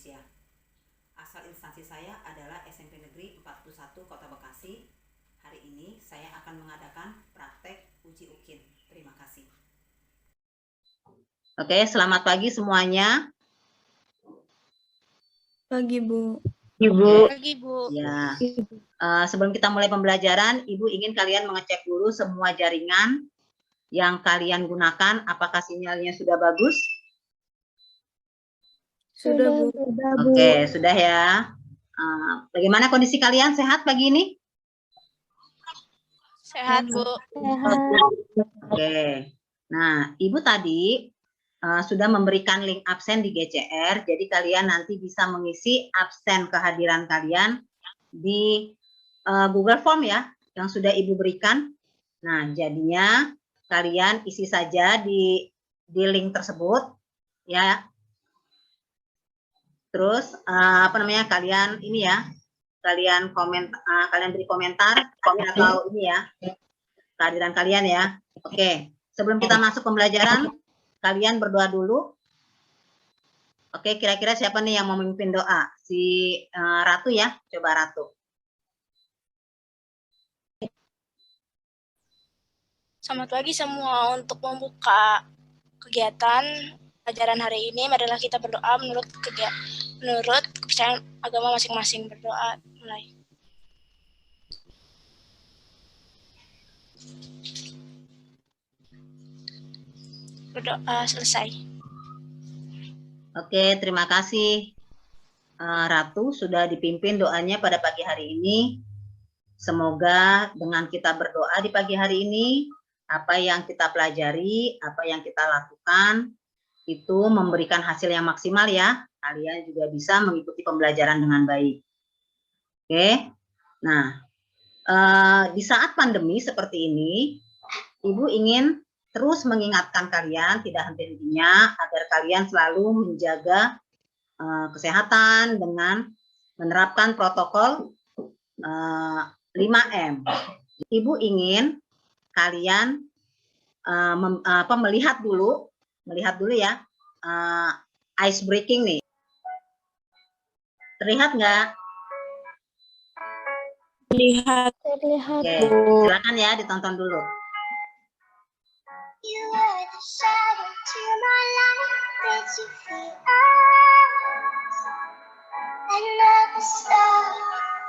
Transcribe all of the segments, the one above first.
manusia. Asal instansi saya adalah SMP Negeri 41 Kota Bekasi. Hari ini saya akan mengadakan praktek uji UKIN. Terima kasih. Oke, selamat pagi semuanya. Pagi, Bu. Ibu. Pagi, Bu. Ya. Sebelum kita mulai pembelajaran, Ibu ingin kalian mengecek dulu semua jaringan yang kalian gunakan, apakah sinyalnya sudah bagus? Sudah, Bu. Oke, sudah ya. Bagaimana kondisi kalian? Sehat pagi ini? Sehat, Bu. Oke. Nah, Ibu tadi sudah memberikan link absen di GCR, jadi kalian nanti bisa mengisi absen kehadiran kalian di Google Form ya, yang sudah Ibu berikan. Nah, jadinya kalian isi saja di link tersebut, ya. Terus kalian ini ya, kalian komen, kalian beri komentar atau ini ya, kehadiran kalian ya. Oke, sebelum kita masuk pembelajaran, kalian berdoa dulu. Oke, kira-kira siapa nih yang mau memimpin doa? Si Ratu ya, coba Ratu. Selamat pagi semua. Untuk membuka kegiatan pelajaran hari ini, marilah kita berdoa menurut kepercayaan agama masing-masing. Berdoa mulai. Berdoa selesai. Oke, terima kasih Ratu sudah dipimpin doanya pada pagi hari ini. Semoga dengan kita berdoa di pagi hari ini, apa yang kita pelajari, apa yang kita lakukan, itu memberikan hasil yang maksimal ya. Kalian juga bisa mengikuti pembelajaran dengan baik. Oke, nah di saat pandemi seperti ini, Ibu ingin terus mengingatkan kalian tidak henti-hentinya agar kalian selalu menjaga kesehatan dengan menerapkan protokol 5M. Ibu ingin kalian melihat dulu ya ice breaking nih. Terlihat nggak? Terlihat. Oke, silakan ya ditonton dulu. You were the shadow to my light. Did you feel us? Another star,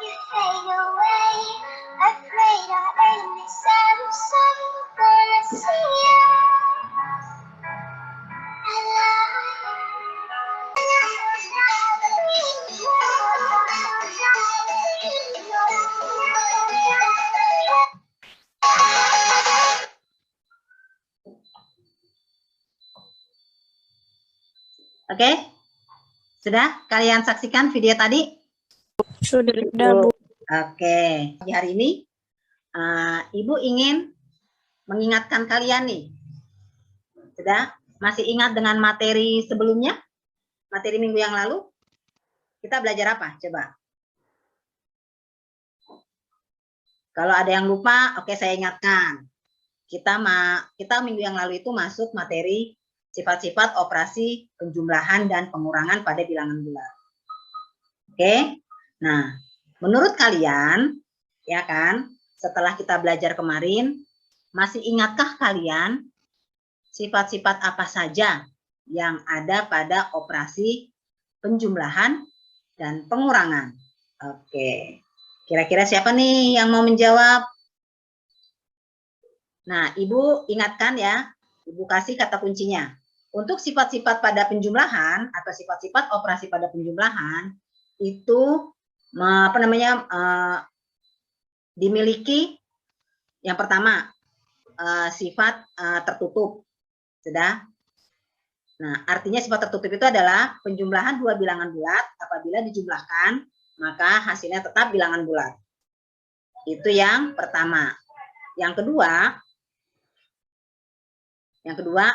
you fade away. Afraid our aim is out of sight. Wanna see you Oke, sudah kalian saksikan video tadi? Sudah, Bu. Oke, di hari ini Ibu ingin mengingatkan kalian nih. Sudah? Masih ingat dengan materi sebelumnya? Materi minggu yang lalu? Kita belajar apa? Coba. Kalau ada yang lupa, oke saya ingatkan. Kita minggu yang lalu itu masuk materi sifat-sifat operasi penjumlahan dan pengurangan pada bilangan bulat. Oke? Nah, menurut kalian, ya kan, setelah kita belajar kemarin, masih ingatkah kalian sifat-sifat apa saja yang ada pada operasi penjumlahan dan pengurangan? Oke, kira-kira siapa nih yang mau menjawab? Nah, Ibu ingatkan ya, Ibu kasih kata kuncinya. Untuk sifat-sifat pada penjumlahan atau sifat-sifat operasi pada penjumlahan, itu dimiliki yang pertama sifat tertutup. Sudah? Nah, artinya sifat tertutup itu adalah penjumlahan dua bilangan bulat apabila dijumlahkan maka hasilnya tetap bilangan bulat. Itu yang pertama. Yang kedua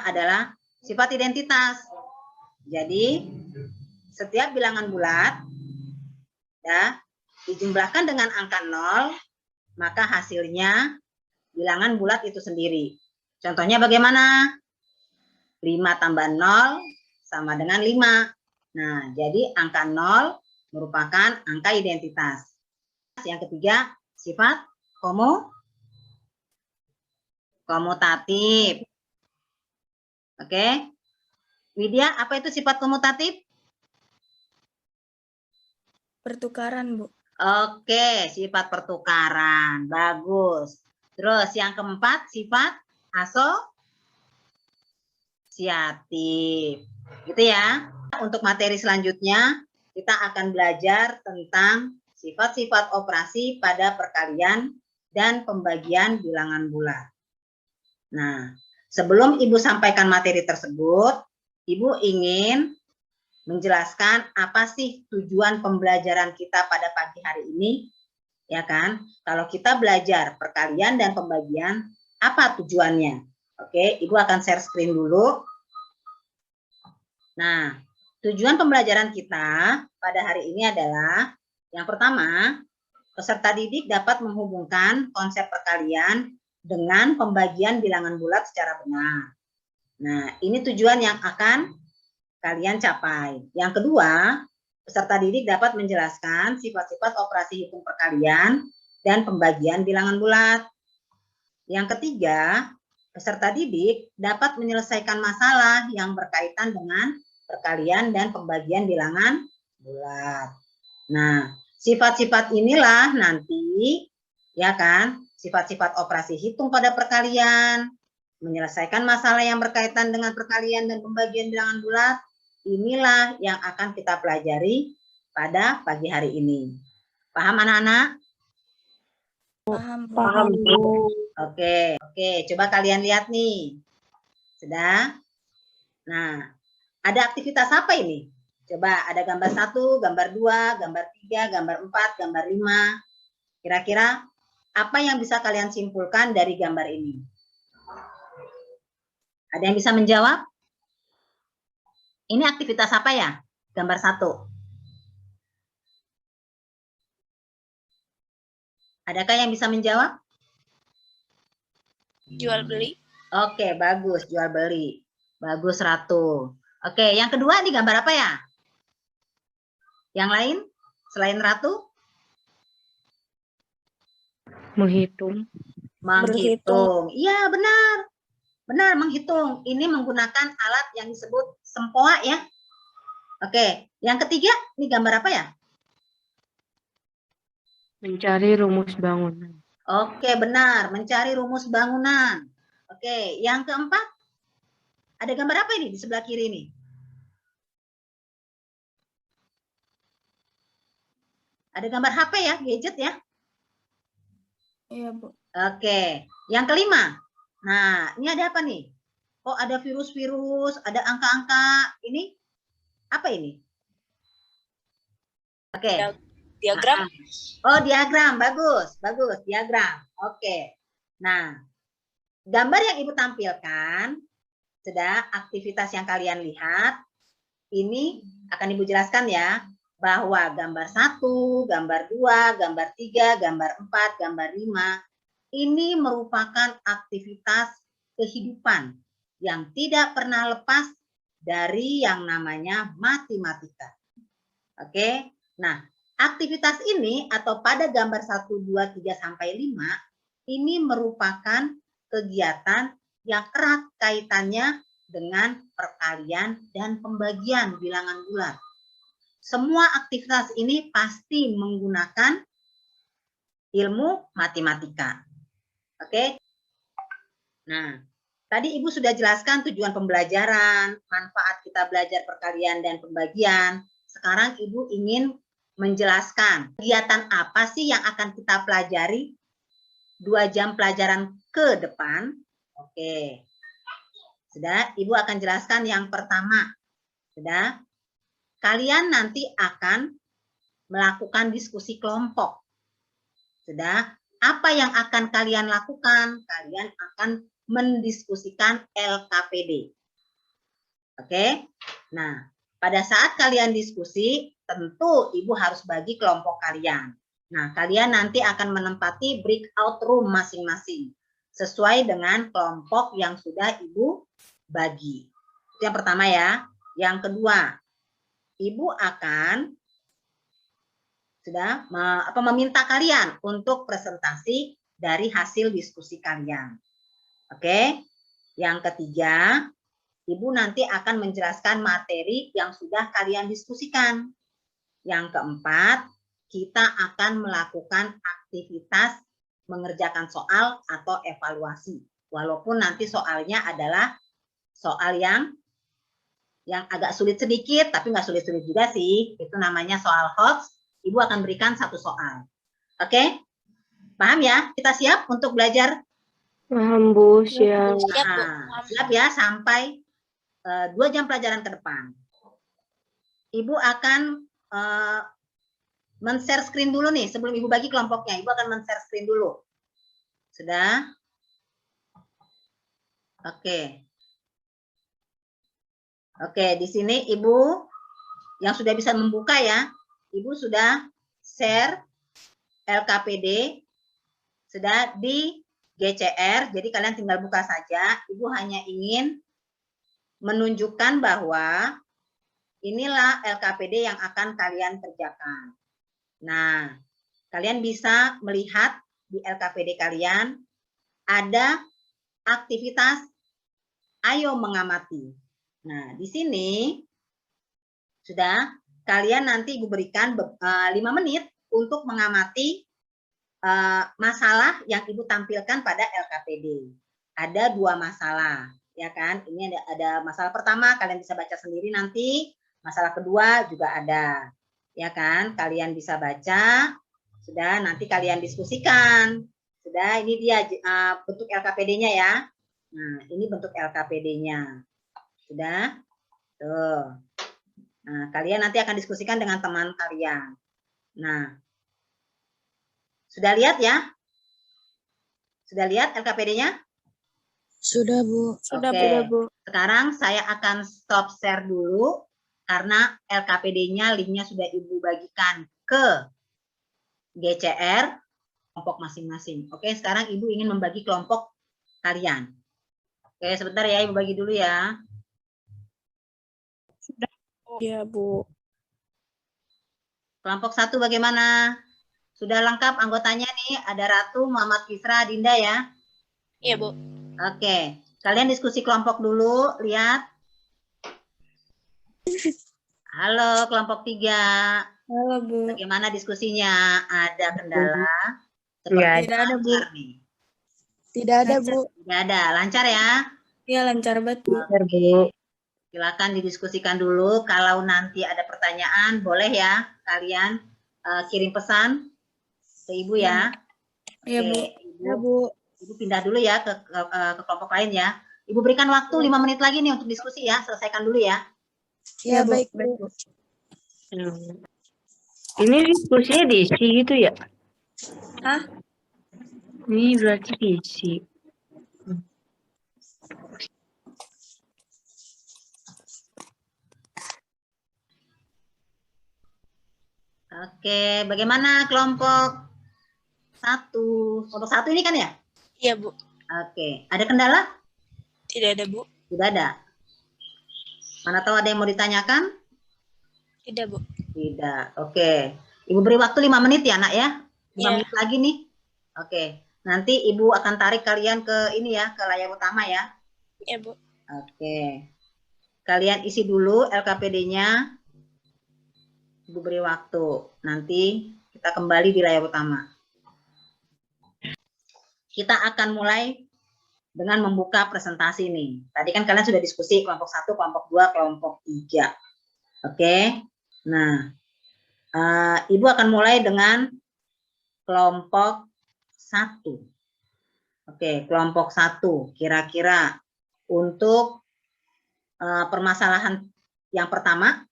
adalah sifat identitas. Jadi setiap bilangan bulat ya dijumlahkan dengan angka 0, maka hasilnya bilangan bulat itu sendiri. Contohnya bagaimana? 5 tambah 0 sama dengan 5. Nah, jadi angka 0 merupakan angka identitas. Yang ketiga, sifat komutatif. Oke. Widya, apa itu sifat komutatif? Pertukaran, Bu. Oke, sifat pertukaran. Bagus. Terus yang keempat, sifat asosiatif. Gitu ya. Untuk materi selanjutnya, kita akan belajar tentang sifat-sifat operasi pada perkalian dan pembagian bilangan bulat. Nah, sebelum Ibu sampaikan materi tersebut, Ibu ingin menjelaskan apa sih tujuan pembelajaran kita pada pagi hari ini, ya kan? Kalau kita belajar perkalian dan pembagian, apa tujuannya? Oke, Ibu akan share screen dulu. Nah, tujuan pembelajaran kita pada hari ini adalah yang pertama, peserta didik dapat menghubungkan konsep perkalian dengan pembagian bilangan bulat secara benar. Nah, ini tujuan yang akan kalian capai. Yang kedua, peserta didik dapat menjelaskan sifat-sifat operasi hitung perkalian dan pembagian bilangan bulat. Yang ketiga, peserta didik dapat menyelesaikan masalah yang berkaitan dengan perkalian dan pembagian bilangan bulat. Nah, sifat-sifat inilah nanti, ya kan, sifat-sifat operasi hitung pada perkalian, menyelesaikan masalah yang berkaitan dengan perkalian dan pembagian bilangan bulat, inilah yang akan kita pelajari pada pagi hari ini. Paham anak-anak? Paham, Bu. Paham, Bu. Oke, coba kalian lihat nih. Sudah? Nah, ada aktivitas apa ini? Coba ada gambar 1, gambar 2, gambar 3, gambar 4, gambar 5. Kira-kira apa yang bisa kalian simpulkan dari gambar ini? Ada yang bisa menjawab? Ini aktivitas apa ya? Gambar 1. Adakah yang bisa menjawab? Jual beli. Oke, bagus. Jual beli. Bagus, Ratu. Oke, yang kedua ini gambar apa ya? Yang lain? Selain Ratu? Menghitung. Menghitung. Iya, benar. Benar, menghitung. Ini menggunakan alat yang disebut sempoa ya. Oke, yang ketiga, ini gambar apa ya? Mencari rumus bangunan. Oke, benar. Mencari rumus bangunan. Oke, yang keempat, ada gambar apa ini di sebelah kiri ini? Ada gambar HP ya, gadget ya? Iya, Bu. Oke, yang kelima. Nah, ini ada apa nih? Oh, ada virus-virus, ada angka-angka. Ini apa ini? Oke. Diagram. Oh, diagram. Bagus, bagus. Diagram. Oke. Nah, gambar yang Ibu tampilkan, sudah aktivitas yang kalian lihat, ini akan Ibu jelaskan ya, bahwa gambar 1, gambar 2, gambar 3, gambar 4, gambar 5, ini merupakan aktivitas kehidupan yang tidak pernah lepas dari yang namanya matematika. Oke, nah aktivitas ini atau pada gambar 1, 2, 3, sampai 5, ini merupakan kegiatan yang erat kaitannya dengan perkalian dan pembagian bilangan bulat. Semua aktivitas ini pasti menggunakan ilmu matematika. Oke. Nah, tadi Ibu sudah jelaskan tujuan pembelajaran, manfaat kita belajar perkalian dan pembagian. Sekarang Ibu ingin menjelaskan kegiatan apa sih yang akan kita pelajari 2 jam pelajaran ke depan. Oke. Sudah, Ibu akan jelaskan yang pertama. Sudah. Kalian nanti akan melakukan diskusi kelompok. Sudah. Apa yang akan kalian lakukan? Kalian akan mendiskusikan LKPD. Oke. Nah, pada saat kalian diskusi, tentu Ibu harus bagi kelompok kalian. Nah, kalian nanti akan menempati breakout room masing-masing sesuai dengan kelompok yang sudah Ibu bagi. Itu yang pertama ya. Yang kedua, Ibu akan meminta kalian untuk presentasi dari hasil diskusi kalian. Oke. Yang ketiga, Ibu nanti akan menjelaskan materi yang sudah kalian diskusikan. Yang keempat, kita akan melakukan aktivitas mengerjakan soal atau evaluasi. Walaupun nanti soalnya adalah soal yang agak sulit sedikit, tapi nggak sulit-sulit juga sih. Itu namanya soal HOTS. Ibu akan berikan satu soal. Oke? Paham ya? Kita siap untuk belajar? Paham, Bu. Siap. Siap, Bu. Nah, siap ya sampai 2 jam pelajaran ke depan. Ibu akan men-share screen dulu nih. Sebelum Ibu bagi kelompoknya, Ibu akan men-share screen dulu. Sudah? Oke. Oke, di sini Ibu yang sudah bisa membuka ya. Ibu sudah share LKPD, sudah di GCR, jadi kalian tinggal buka saja. Ibu hanya ingin menunjukkan bahwa inilah LKPD yang akan kalian kerjakan. Nah, kalian bisa melihat di LKPD kalian ada aktivitas ayo mengamati. Nah, di sini sudah kalian nanti Ibu berikan 5 menit untuk mengamati masalah yang Ibu tampilkan pada LKPD. Ada 2 masalah, ya kan? Ini ada masalah pertama, kalian bisa baca sendiri nanti. Masalah kedua juga ada, ya kan? Kalian bisa baca, sudah nanti kalian diskusikan. Sudah, ini dia bentuk LKPD-nya ya. Nah, ini bentuk LKPD-nya. Sudah? Tuh. Nah, kalian nanti akan diskusikan dengan teman kalian. Nah, sudah lihat ya? Sudah lihat LKPD-nya? Sudah, Bu. Sudah, Oke. Bu. Sekarang saya akan stop share dulu karena LKPD-nya linknya sudah Ibu bagikan ke GCR kelompok masing-masing. Oke, sekarang Ibu ingin membagi kelompok kalian. Oke, sebentar ya, Ibu bagi dulu ya. Iya, Bu. Kelompok 1 bagaimana? Sudah lengkap anggotanya nih, ada Ratu, Muhammad Kisra, Dinda ya? Iya, Bu. Oke, kalian diskusi kelompok dulu, lihat. Halo kelompok 3. Halo, Bu. Bagaimana diskusinya? Ada kendala? Nggak Tidak ada, Bu. lancar nih. Tidak ada, Bu. Tidak ada, lancar ya? Iya, lancar banget, Bu. Bentar, Bu. Silakan didiskusikan dulu. Kalau nanti ada pertanyaan, boleh ya kalian kirim pesan ke Ibu ya. Iya, Bu. Oke, Iya, Bu. Ibu pindah dulu ya ke kelompok lain ya. Ibu berikan waktu 5 menit lagi nih untuk diskusi ya. Selesaikan dulu ya. Iya, baik, Bu. Ini diskusinya diisi gitu ya? Hah? Ini berarti diisi. Oke, bagaimana kelompok 1? Kelompok 1 ini kan ya? Iya, Bu. Oke, ada kendala? Tidak ada, Bu. Tidak ada. Mana tahu ada yang mau ditanyakan? Tidak, Bu. Tidak. Oke. Ibu beri waktu 5 menit ya, Nak ya? 5 Iya. menit lagi nih. Oke. Nanti Ibu akan tarik kalian ke ini ya, ke layar utama ya. Iya, Bu. Oke. Kalian isi dulu LKPD-nya. Ibu beri waktu. Nanti kita kembali di layar utama. Kita akan mulai dengan membuka presentasi nih. Tadi kan kalian sudah diskusi kelompok 1, kelompok 2, kelompok 3. Oke. Nah, Ibu akan mulai dengan kelompok 1. Oke, kelompok 1. Kira-kira untuk permasalahan yang pertama,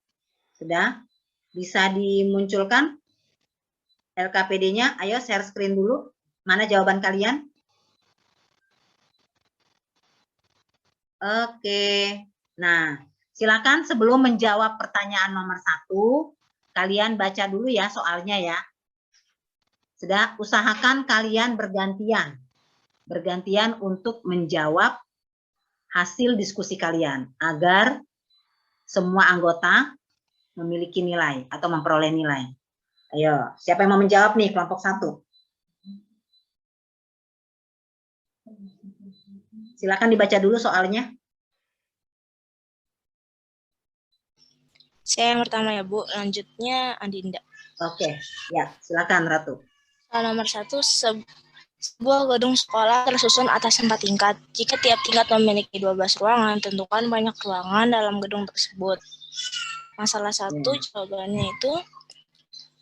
sudah bisa dimunculkan LKPD-nya. Ayo share screen dulu. Mana jawaban kalian? Oke. Nah, silakan sebelum menjawab pertanyaan nomor 1, kalian baca dulu ya soalnya ya. Sudah, usahakan kalian bergantian. Bergantian untuk menjawab hasil diskusi kalian. Agar semua anggota memiliki nilai atau memperoleh nilai? Ayo, siapa yang mau menjawab nih kelompok 1? Silakan dibaca dulu soalnya. Saya yang pertama ya Bu, lanjutnya Andinda. Oke, ya silakan Ratu. Nomor 1, sebuah gedung sekolah tersusun atas 4 tingkat. Jika tiap tingkat memiliki 12 ruangan, tentukan banyak ruangan dalam gedung tersebut. Masalah 1 jawabannya itu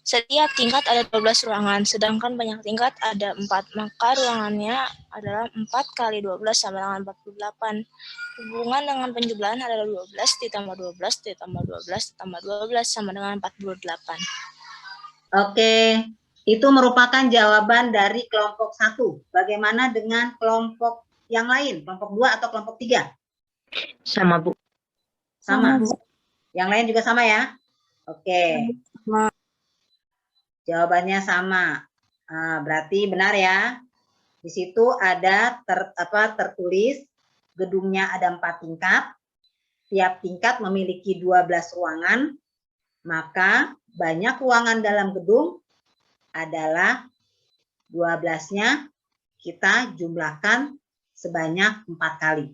setiap tingkat ada 12 ruangan, sedangkan banyak tingkat ada 4, maka ruangannya adalah 4 kali 12 sama dengan 48. Hubungan dengan penjumlahan adalah 12 ditambah 12 ditambah 12 ditambah 12 sama dengan 48. Oke, itu merupakan jawaban dari kelompok 1. Bagaimana dengan kelompok yang lain, kelompok 2 atau kelompok 3? Sama, Bu. Sama. Yang lain juga sama ya? Oke. Sama. Jawabannya sama. Berarti benar ya. Di situ ada tertulis gedungnya ada 4 tingkat. Tiap tingkat memiliki 12 ruangan. Maka banyak ruangan dalam gedung adalah 12-nya kita jumlahkan sebanyak 4 kali.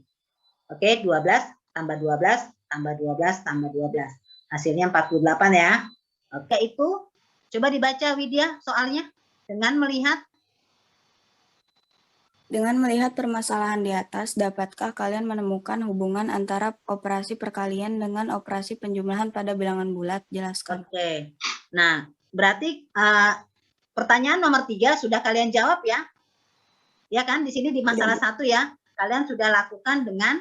Oke, 12 tambah 12 tambah 12 tambah 12. Hasilnya 48 ya. Oke, itu coba dibaca Widya soalnya dengan melihat permasalahan di atas, dapatkah kalian menemukan hubungan antara operasi perkalian dengan operasi penjumlahan pada bilangan bulat? Jelaskan. Oke. Nah, berarti pertanyaan nomor 3 sudah kalian jawab ya? Ya kan? Di sini di masalah 1 ya. Kalian sudah lakukan dengan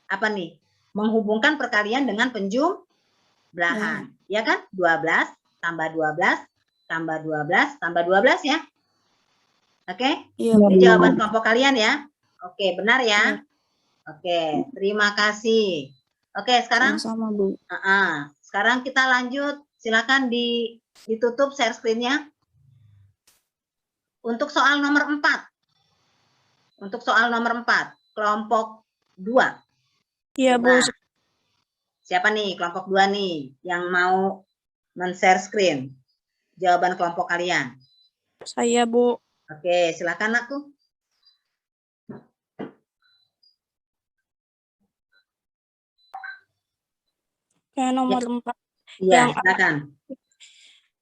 apa nih? Menghubungkan perkalian dengan penjumlahan. Ya kan? 12 tambah 12 tambah 12 tambah 12 ya. Oke? Iya, Ini jawaban kelompok kalian ya. Oke, benar ya? Iya. Oke, terima kasih. Oke, sekarang sama Bu. Sekarang kita lanjut. Silakan ditutup share screen-nya. Untuk soal nomor 4. Untuk soal nomor 4, kelompok 2. Iya, Bu. Siapa nih kelompok 2 nih yang mau men-share screen? Jawaban kelompok kalian. Saya, Bu. Oke, silakan aku. Kayak nomor 4. Iya, Yang silakan.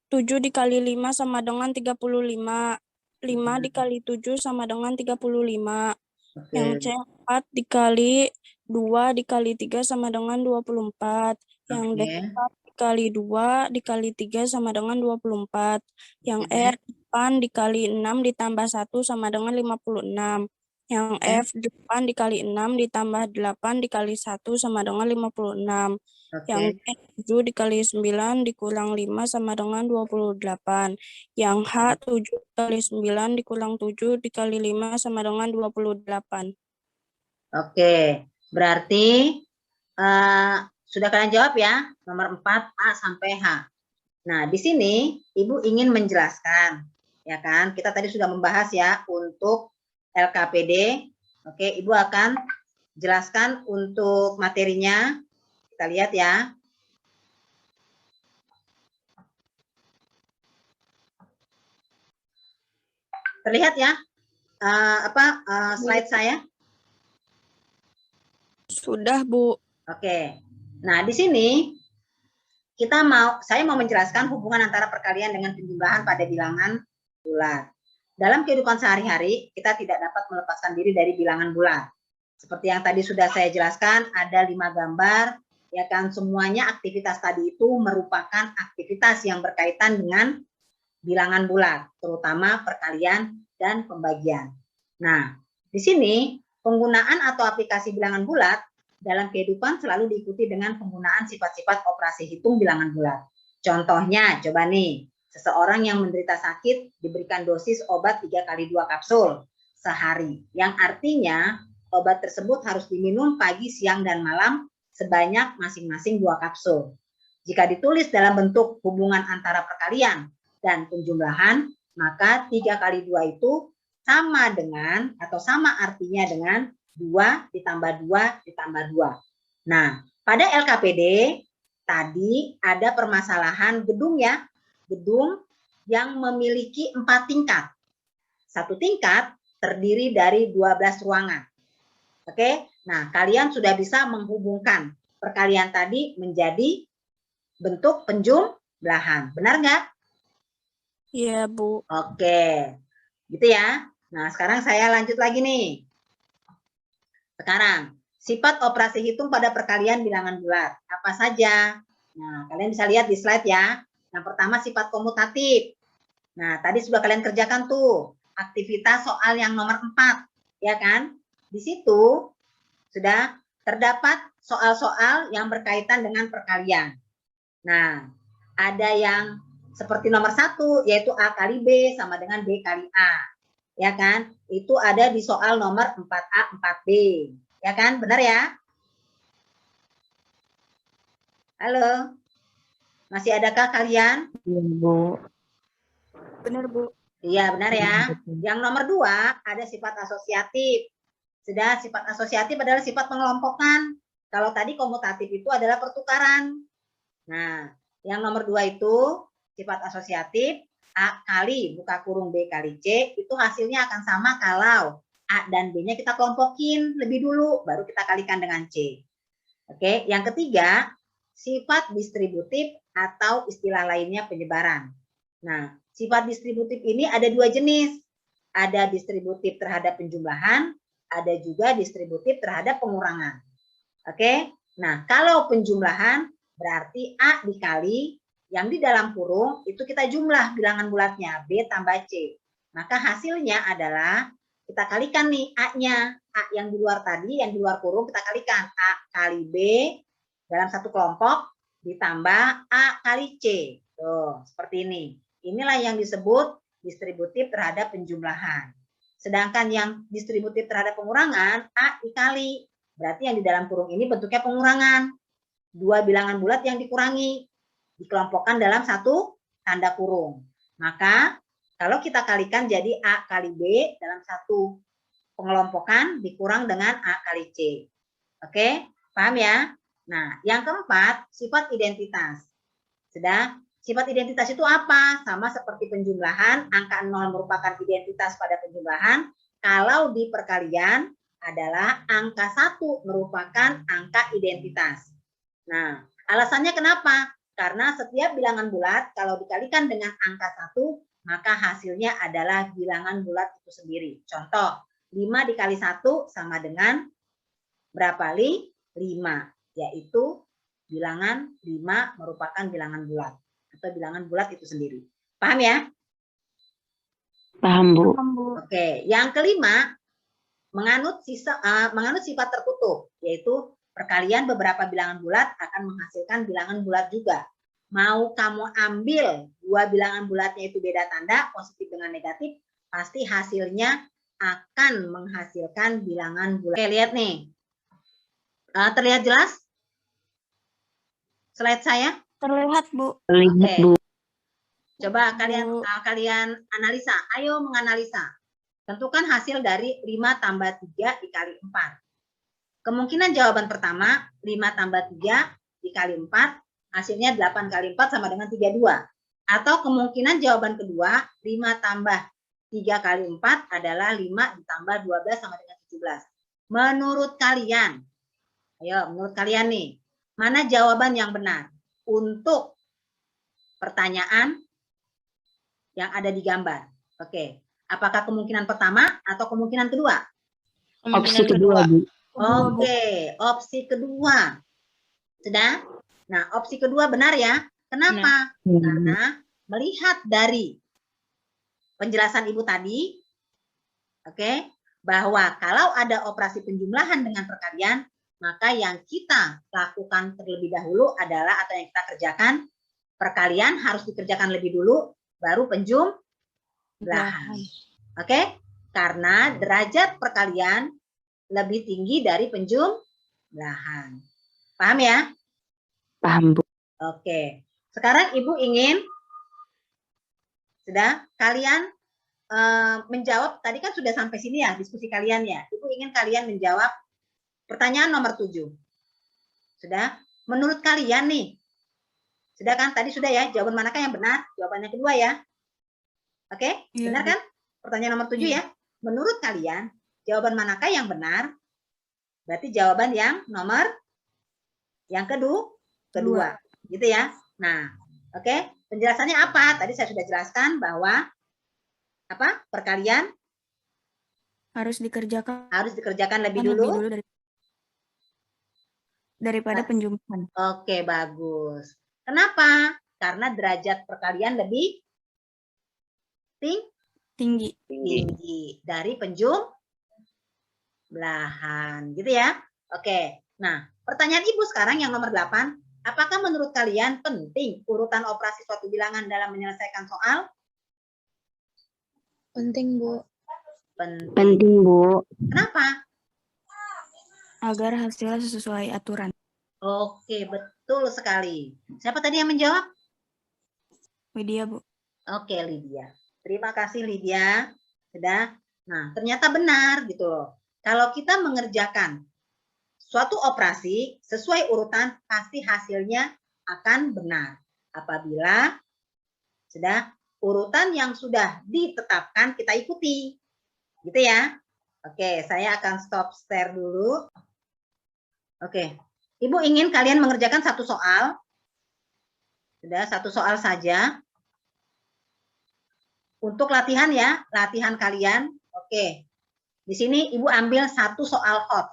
7 dikali 5 sama dengan 35. 5 dikali 7 sama dengan 35. Oke. Yang C 4 dikali 2 dikali 3 sama dengan 24. Yang D 4 dikali 2 dikali 3 sama dengan 24. Yang R 8 dikali 6 ditambah 1 sama dengan 56. Yang F 8 dikali 6 ditambah 8 dikali 1 sama dengan 56. Yang G 7 dikali 9 dikurang 5 sama dengan 28. Yang H 7 dikali 9 dikurang 7 dikali 5 sama dengan 28. Oke, berarti sudah kalian jawab ya, nomor 4 A sampai H. Nah, di sini Ibu ingin menjelaskan, ya kan? Kita tadi sudah membahas ya untuk LKPD. Oke, Ibu akan jelaskan untuk materinya. Kita lihat ya. Terlihat ya slide saya? Sudah, Bu. Oke. Nah, di sini saya mau menjelaskan hubungan antara perkalian dengan penjumlahan pada bilangan bulat. Dalam kehidupan sehari-hari, kita tidak dapat melepaskan diri dari bilangan bulat. Seperti yang tadi sudah saya jelaskan, ada 5 gambar, ya kan, semuanya aktivitas tadi itu merupakan aktivitas yang berkaitan dengan bilangan bulat, terutama perkalian dan pembagian. Nah, di sini penggunaan atau aplikasi bilangan bulat dalam kehidupan selalu diikuti dengan penggunaan sifat-sifat operasi hitung bilangan bulat. Contohnya, coba nih, seseorang yang menderita sakit diberikan dosis obat 3x2 kapsul sehari, yang artinya obat tersebut harus diminum pagi, siang, dan malam sebanyak masing-masing 2 kapsul. Jika ditulis dalam bentuk hubungan antara perkalian dan penjumlahan, maka 3x2 itu sama dengan atau sama artinya dengan 2 ditambah 2 ditambah 2. Nah, pada LKPD tadi ada permasalahan gedung ya. Gedung yang memiliki 4 tingkat. Satu tingkat terdiri dari 12 ruangan. Oke, nah kalian sudah bisa menghubungkan perkalian tadi menjadi bentuk penjumlahan. Benar nggak? Iya, Bu. Oke, gitu ya. Nah, sekarang saya lanjut lagi nih. Sekarang, sifat operasi hitung pada perkalian bilangan bulat. Apa saja? Nah, kalian bisa lihat di slide ya. Yang pertama sifat komutatif. Nah, tadi sudah kalian kerjakan tuh. Aktivitas soal yang nomor 4. Ya kan? Di situ sudah terdapat soal-soal yang berkaitan dengan perkalian. Nah, ada yang seperti nomor 1, yaitu A kali B sama dengan B kali A. Ya kan? Itu ada di soal nomor 4A, 4B. Ya kan? Benar ya? Halo? Masih adakah kalian? Iya, Bu. Benar, Bu. Iya, benar ya. Yang nomor 2, ada sifat asosiatif. Sudah, sifat asosiatif adalah sifat pengelompokan. Kalau tadi komutatif itu adalah pertukaran. Nah, yang nomor 2 itu sifat asosiatif, A kali buka kurung B kali C, itu hasilnya akan sama kalau A dan B-nya kita kelompokin lebih dulu, baru kita kalikan dengan C. Oke, yang ketiga, sifat distributif atau istilah lainnya penyebaran. Nah, sifat distributif ini ada 2 jenis. Ada distributif terhadap penjumlahan, ada juga distributif terhadap pengurangan. Oke, nah kalau penjumlahan berarti A dikali yang di dalam kurung itu kita jumlah bilangan bulatnya B tambah C. Maka hasilnya adalah kita kalikan nih A-nya. A yang di luar tadi, yang di luar kurung kita kalikan. A kali B dalam satu kelompok ditambah A kali C. Tuh, seperti ini. Inilah yang disebut distributif terhadap penjumlahan. Sedangkan yang distributif terhadap pengurangan, A dikali. Berarti yang di dalam kurung ini bentuknya pengurangan. 2 bilangan bulat yang dikurangi. Dikelompokkan dalam satu tanda kurung. Maka kalau kita kalikan jadi A kali B dalam satu pengelompokan dikurang dengan A kali C. Oke, paham ya? Nah, yang keempat, sifat identitas. Sudah, sifat identitas itu apa? Sama seperti penjumlahan, angka 0 merupakan identitas pada penjumlahan. Kalau di perkalian adalah angka 1 merupakan angka identitas. Nah, alasannya kenapa? Karena setiap bilangan bulat kalau dikalikan dengan angka 1, maka hasilnya adalah bilangan bulat itu sendiri. Contoh, 5 dikali 1 sama dengan berapa, Li? 5, yaitu bilangan 5 merupakan bilangan bulat. Atau bilangan bulat itu sendiri. Paham ya? Paham, Bu. Oke, yang kelima, menganut sifat tertutup, yaitu perkalian beberapa bilangan bulat akan menghasilkan bilangan bulat juga. Mau kamu ambil 2 bilangan bulatnya itu beda tanda, positif dengan negatif, pasti hasilnya akan menghasilkan bilangan bulat. Oke, lihat nih. Terlihat jelas? Slide saya? Terlihat, Bu. Terlihat, Oke. Bu. Coba kalian analisa. Ayo menganalisa. Tentukan hasil dari 5 tambah 3 dikali 4. Kemungkinan jawaban pertama, 5 tambah 3 dikali 4, hasilnya 8 kali 4 sama dengan 32. Atau kemungkinan jawaban kedua, 5 tambah 3 kali 4 adalah 5 ditambah 12 sama dengan 17. Menurut kalian, ayo menurut kalian nih, mana jawaban yang benar untuk pertanyaan yang ada di gambar? Oke, apakah kemungkinan pertama atau kemungkinan kedua? Opsi kedua, Bu. Oke, opsi kedua. Sudah? Nah, opsi kedua benar ya. Kenapa? Karena melihat dari penjelasan Ibu tadi, oke, bahwa kalau ada operasi penjumlahan dengan perkalian, maka yang kita lakukan terlebih dahulu adalah, atau yang kita kerjakan, perkalian harus dikerjakan lebih dulu, baru penjumlahan. Oke? Karena derajat perkalian lebih tinggi dari penjumlahan. Paham ya? Paham, Bu. Oke. Sekarang Ibu ingin, sudah, kalian menjawab, tadi kan sudah sampai sini ya diskusi kalian ya. Ibu ingin kalian menjawab pertanyaan nomor 7. Sudah? Menurut kalian nih, Sudah kan? Tadi sudah ya, jawaban manakah yang benar? Jawabannya kedua ya. Oke, Iya, benar Bu. kan? Pertanyaan nomor 7 ya. Menurut kalian, jawaban manakah yang benar? Berarti jawaban yang nomor yang kedua. Gitu ya. Nah, oke. Penjelasannya apa? Tadi saya sudah jelaskan bahwa apa? Perkalian Harus dikerjakan lebih dulu. Daripada penjumlahan. Oke, bagus. Kenapa? Karena derajat perkalian lebih Tinggi. dari penjumlahan, gitu ya. Oke. Nah, pertanyaan Ibu sekarang yang nomor 8. Apakah menurut kalian penting urutan operasi suatu bilangan dalam menyelesaikan soal? Penting, Bu. Penting, Bu. Kenapa? Agar hasilnya sesuai aturan. Oke, betul sekali. Siapa tadi yang menjawab? Widya, Bu. Oke, Lydia. Terima kasih, Lydia. Sudah. Nah, ternyata benar gitu loh. Kalau kita mengerjakan suatu operasi sesuai urutan, pasti hasilnya akan benar. Apabila sudah urutan yang sudah ditetapkan kita ikuti. Gitu ya. Oke, saya akan stop share dulu. Oke. Ibu ingin kalian mengerjakan satu soal. Sudah, satu soal saja. Untuk latihan ya, latihan kalian. Oke. Di sini Ibu ambil satu soal hot.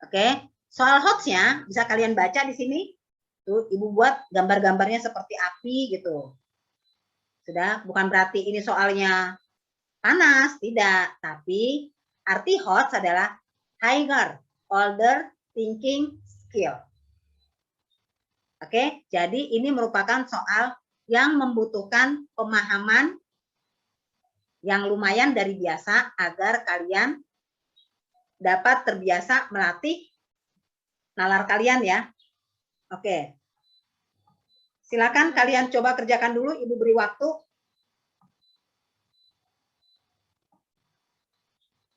Oke. Soal hotnya bisa kalian baca di sini. Tuh, Ibu buat gambar-gambarnya seperti api gitu. Sudah, bukan berarti ini soalnya panas, tidak. Tapi arti hot adalah higher, older, thinking skill. Oke, jadi ini merupakan soal yang membutuhkan pemahaman yang lumayan dari biasa agar kalian dapat terbiasa melatih nalar kalian ya. Oke. Silakan kalian coba kerjakan dulu, Ibu beri waktu.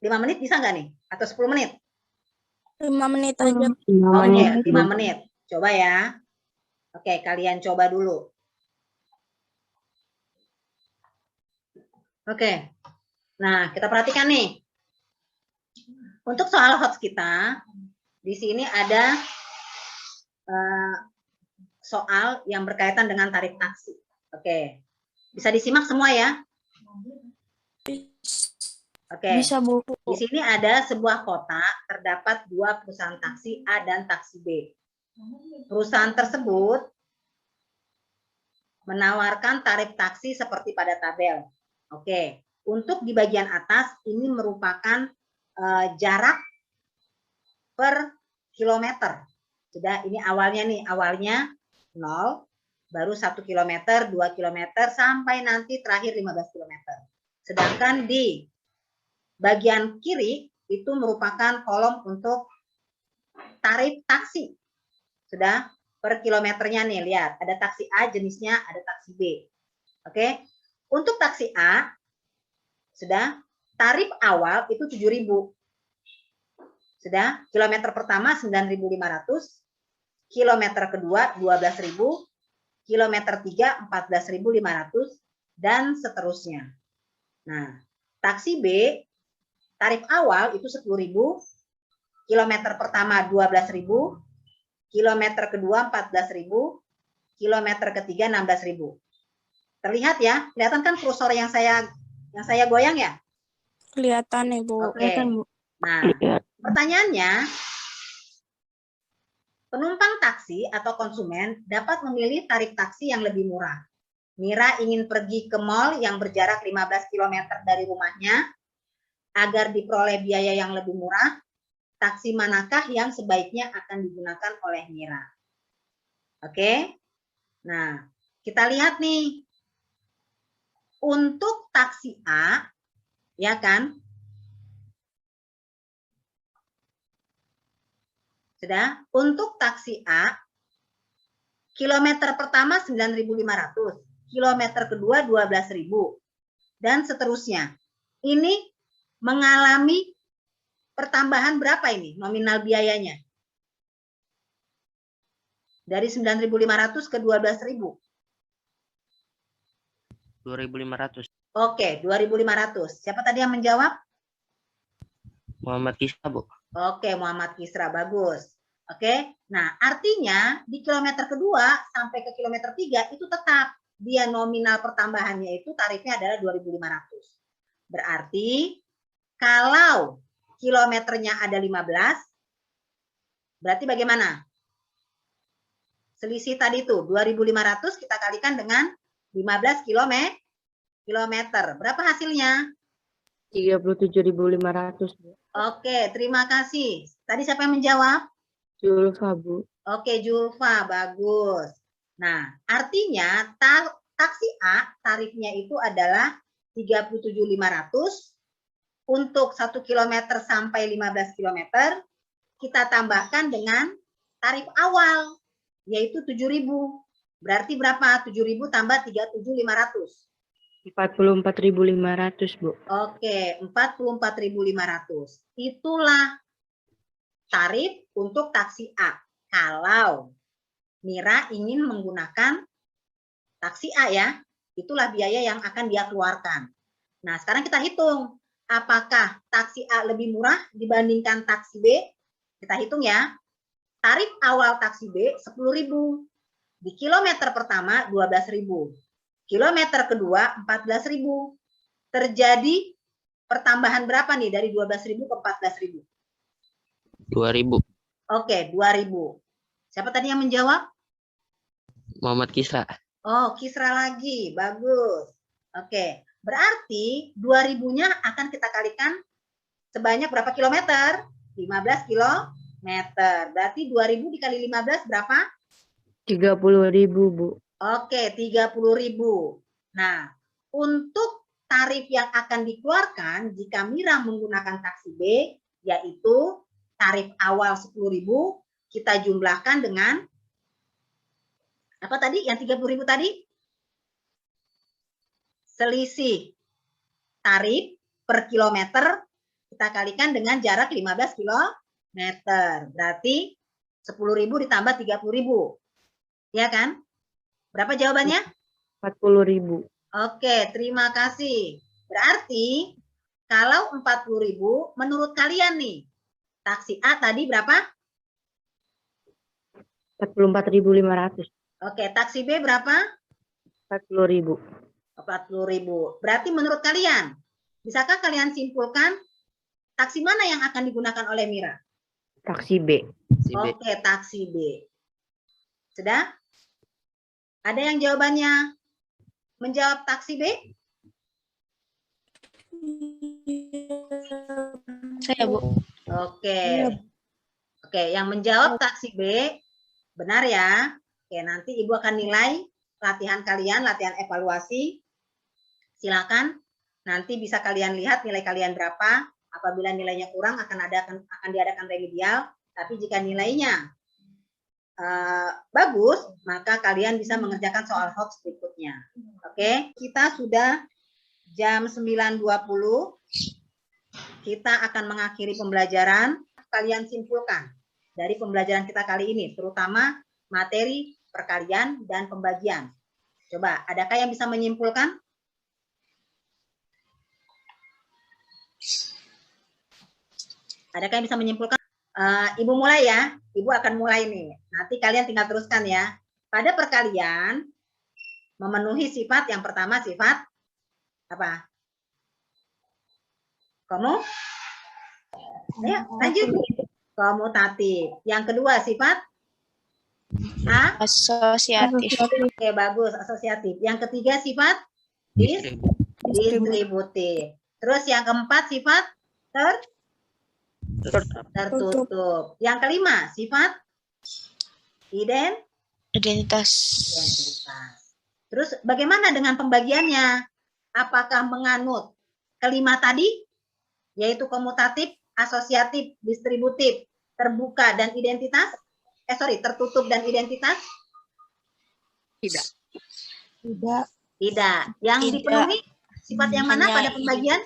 5 menit bisa nggak nih? Atau 10 menit? 5 menit aja. 5 menit. Coba ya. Oke, kalian coba dulu. Oke. Nah, kita perhatikan nih. Untuk soal HOTS kita, di sini ada soal yang berkaitan dengan tarif taksi. Oke. Bisa disimak semua ya? Oke. Bisa, Bu. Di sini ada sebuah kota, terdapat 2 perusahaan taksi A dan taksi B. Perusahaan tersebut menawarkan tarif taksi seperti pada tabel. Oke. Untuk di bagian atas ini merupakan jarak per kilometer. Sudah, ini awalnya nih, awalnya 0, baru 1 km, 2 km, sampai nanti terakhir 15 km. Sedangkan di bagian kiri itu merupakan kolom untuk tarif taksi. Sudah, per kilometernya nih, lihat. Ada taksi A jenisnya, ada taksi B. Oke. Untuk taksi A, sudah, tarif awal itu 7.000. Sudah, kilometer pertama 9.500, kilometer kedua 12.000, kilometer 3 14.500, dan seterusnya. Nah, taksi B, tarif awal itu 10.000, kilometer pertama 12.000, kilometer kedua 14.000, kilometer ketiga 16.000. Terlihat ya? Kelihatan kan kursor yang saya goyang ya? Kelihatan, Ibu. Oke. Nah, pertanyaannya, penumpang taksi atau konsumen dapat memilih tarif taksi yang lebih murah. Mira ingin pergi ke mall yang berjarak 15 km dari rumahnya. Agar diperoleh biaya yang lebih murah, taksi manakah yang sebaiknya akan digunakan oleh Mira? Oke. Nah, kita lihat nih. Untuk taksi A, ya kan? Sudah, untuk taksi A, kilometer pertama 9.500, kilometer kedua 12.000, dan seterusnya. Ini mengalami pertambahan berapa ini nominal biayanya? Dari 9.500 ke 12.000. 2.500. Oke, 2.500. Siapa tadi yang menjawab? Muhammad Kisra, Bu. Oke, Muhammad Kisra, bagus. Oke, nah artinya di kilometer kedua sampai ke kilometer 3 itu tetap dia nominal pertambahannya itu tarifnya adalah 2.500. Berarti kalau kilometernya ada 15, berarti bagaimana? Selisih tadi itu 2.500 kita kalikan dengan 15 kilometer. Berapa hasilnya? 37.500, Bu. Oke, terima kasih. Tadi siapa yang menjawab? Julfa, Bu. Oke, Julfa, bagus. Nah, artinya taksi A tarifnya itu adalah 37.500 untuk 1 km sampai 15 km. Kita tambahkan dengan tarif awal, yaitu 7.000. Berarti berapa? 7.000 tambah 37.500. 44.500, Bu. Oke, 44.500. Itulah tarif untuk taksi A. Kalau Mira ingin menggunakan taksi A ya, itulah biaya yang akan dia keluarkan. Nah, sekarang kita hitung. Apakah taksi A lebih murah dibandingkan taksi B? Kita hitung ya. Tarif awal taksi B 10.000. Di kilometer pertama 12.000. Kilometer kedua 14.000. Terjadi pertambahan berapa nih dari 12.000 ke 14.000? 2.000. Oke, 2.000. Siapa tadi yang menjawab? Muhammad Kisra. Oh, Kisra lagi. Bagus. Oke, berarti 2.000-nya akan kita kalikan sebanyak berapa kilometer? 15 kilometer. Berarti 2.000 dikali 15 berapa? 30.000, Bu. Oke, 30.000. Nah, untuk tarif yang akan dikeluarkan jika Mira menggunakan taksi B, yaitu tarif awal 10.000, kita jumlahkan dengan apa tadi? Yang 30.000 tadi? Selisih tarif per kilometer kita kalikan dengan jarak 15 kilometer. Berarti 10.000 ditambah 30.000. Ya kan? Berapa jawabannya? 40.000. Oke, terima kasih. Berarti kalau 40.000 menurut kalian nih, taksi A tadi berapa? 44.500. Oke, taksi B berapa? 40.000. 40.000. Berarti menurut kalian, bisakah kalian simpulkan taksi mana yang akan digunakan oleh Mira? Taksi B. Oke, taksi B. Sudah? Ada yang jawabannya menjawab taksi B? Saya, Bu. Oke. Oke, yang menjawab taksi B benar ya. Oke, nanti Ibu akan nilai latihan kalian, latihan evaluasi. Silakan. Nanti bisa kalian lihat nilai kalian berapa. Apabila nilainya kurang akan diadakan remedial. Tapi jika nilainya bagus, maka kalian bisa mengerjakan soal hoax berikutnya. Oke, kita sudah jam 9.20. Kita akan mengakhiri pembelajaran. Kalian simpulkan dari pembelajaran kita kali ini, terutama materi perkalian dan pembagian. Coba, adakah yang bisa menyimpulkan? Adakah yang bisa menyimpulkan? Ibu mulai ya. Ibu akan mulai nih. Nanti kalian tinggal teruskan ya. Pada perkalian memenuhi sifat yang pertama sifat apa? Ayo, lanjut. Komutatif. Yang kedua sifat Asosiatif. Oke, bagus, asosiatif. Yang ketiga sifat distributif. Terus yang keempat sifat tertutup. Yang kelima sifat Identitas. Terus bagaimana dengan pembagiannya? Apakah menganut kelima tadi, yaitu komutatif, asosiatif, distributif, terbuka dan identitas? Tertutup dan identitas? Tidak. Yang Tidak. dipenuhi sifat yang mana pada pembagian?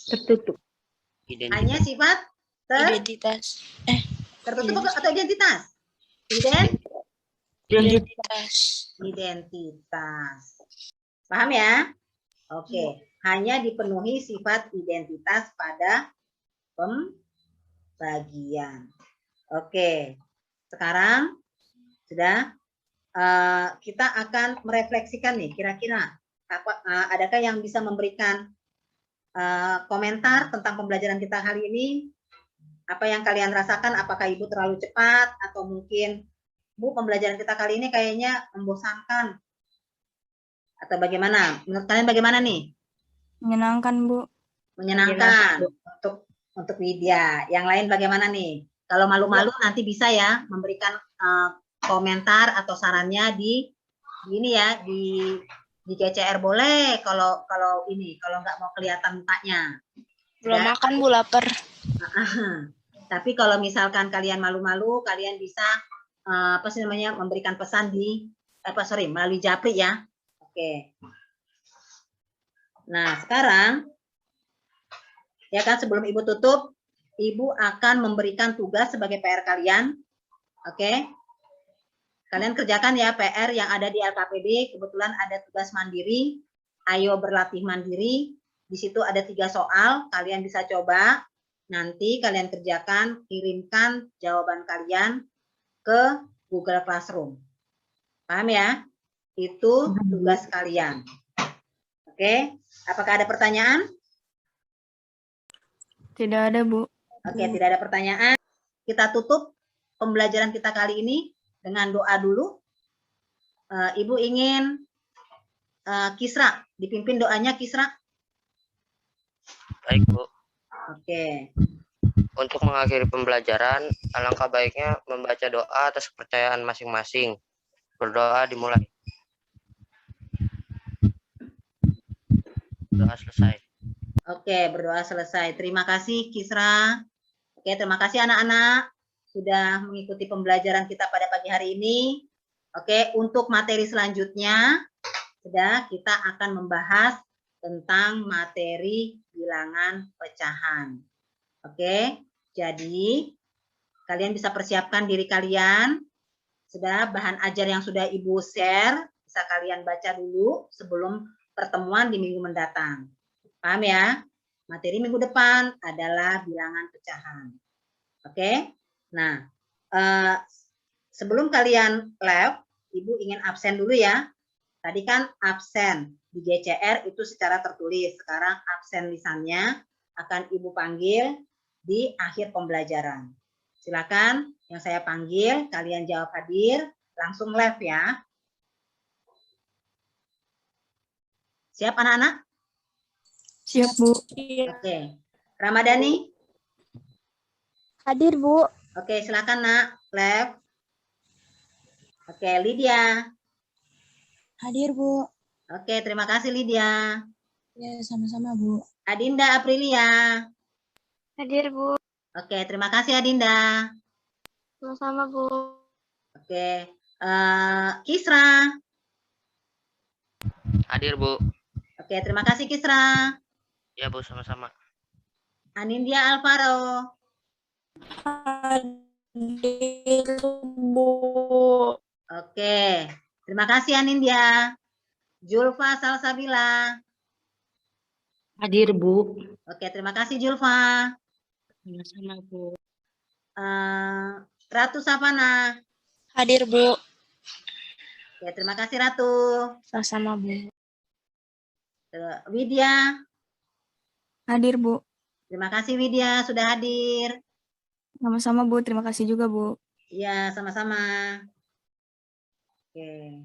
Tertutup. Hanya sifat Identitas. tertutup atau identitas? Identitas. Identitas. Paham ya? Oke. Hanya dipenuhi sifat identitas pada pembagian. Oke. Sekarang sudah kita akan merefleksikan nih, kira-kira adakah yang bisa memberikan komentar tentang pembelajaran kita hari ini? Apa yang kalian rasakan? Apakah Ibu terlalu cepat atau mungkin Bu, pembelajaran kita kali ini kayaknya membosankan? Atau bagaimana? Menurut kalian bagaimana nih? Menyenangkan, Bu. Menyenangkan untuk Widya. Yang lain bagaimana nih? Kalau malu-malu nanti bisa ya memberikan komentar atau sarannya di ini ya, di GCR boleh kalau ini, kalau nggak mau kelihatan mukanya. Belum Ya. makan, Bu, lapar. Tapi kalau misalkan kalian malu-malu, kalian bisa apa sih namanya, memberikan pesan di melalui Japri ya. Oke. Nah, sekarang ya kan, sebelum Ibu tutup, Ibu akan memberikan tugas sebagai PR kalian. Oke. Kalian kerjakan ya PR yang ada di LKPD. Kebetulan ada tugas mandiri. Ayo berlatih mandiri. Di situ ada 3 soal. Kalian bisa coba. Nanti kalian kerjakan, kirimkan jawaban kalian ke Google Classroom. Paham ya? Itu tugas kalian. Oke. Apakah ada pertanyaan? Tidak ada, Bu. Oke, tidak ada pertanyaan. Kita tutup pembelajaran kita kali ini dengan doa dulu. Ibu ingin Kisra, dipimpin doanya Kisra. Baik, Bu. Oke. Untuk mengakhiri pembelajaran, alangkah baiknya membaca doa atas kepercayaan masing-masing. Berdoa dimulai. Doa selesai. Oke, berdoa selesai. Terima kasih Kisra. Oke, terima kasih anak-anak sudah mengikuti pembelajaran kita pada pagi hari ini. Oke, untuk materi selanjutnya kita akan membahas tentang materi bilangan pecahan. Oke, jadi kalian bisa persiapkan diri kalian. Bahan ajar yang sudah Ibu share bisa kalian baca dulu sebelum pertemuan di minggu mendatang. Paham ya? Materi minggu depan adalah bilangan pecahan. Oke? Nah, sebelum kalian live, Ibu ingin absen dulu ya. Tadi kan absen di GCR itu secara tertulis. Sekarang absen lisannya akan Ibu panggil di akhir pembelajaran. Silakan yang saya panggil, kalian jawab hadir, langsung live ya. Siap anak-anak? Siap, Bu. Oke. Ramadhani? Hadir, Bu. Oke, silakan nak, live. Oke, Lydia. Hadir, Bu. Oke, terima kasih Lydia. Ya, sama-sama, Bu. Adinda Aprilia. Hadir, Bu. Oke, terima kasih Adinda. Sama-sama, Bu. Oke, Kisra. Hadir, Bu. Oke, terima kasih Kisra. Ya, Bu, sama-sama. Anindya Alvaro. Hadir, Bu. Oke, terima kasih Anindya. Julfa Salsabila. Hadir, Bu. Oke, terima kasih Julfa. Sama-sama, Bu. Ratu Sapana. Hadir, Bu. Oke, terima kasih Ratu. Sama-sama, Bu. Widya. Hadir, Bu. Terima kasih Widya sudah hadir. Sama-sama, Bu. Terima kasih juga, Bu. Iya, sama-sama. Oke.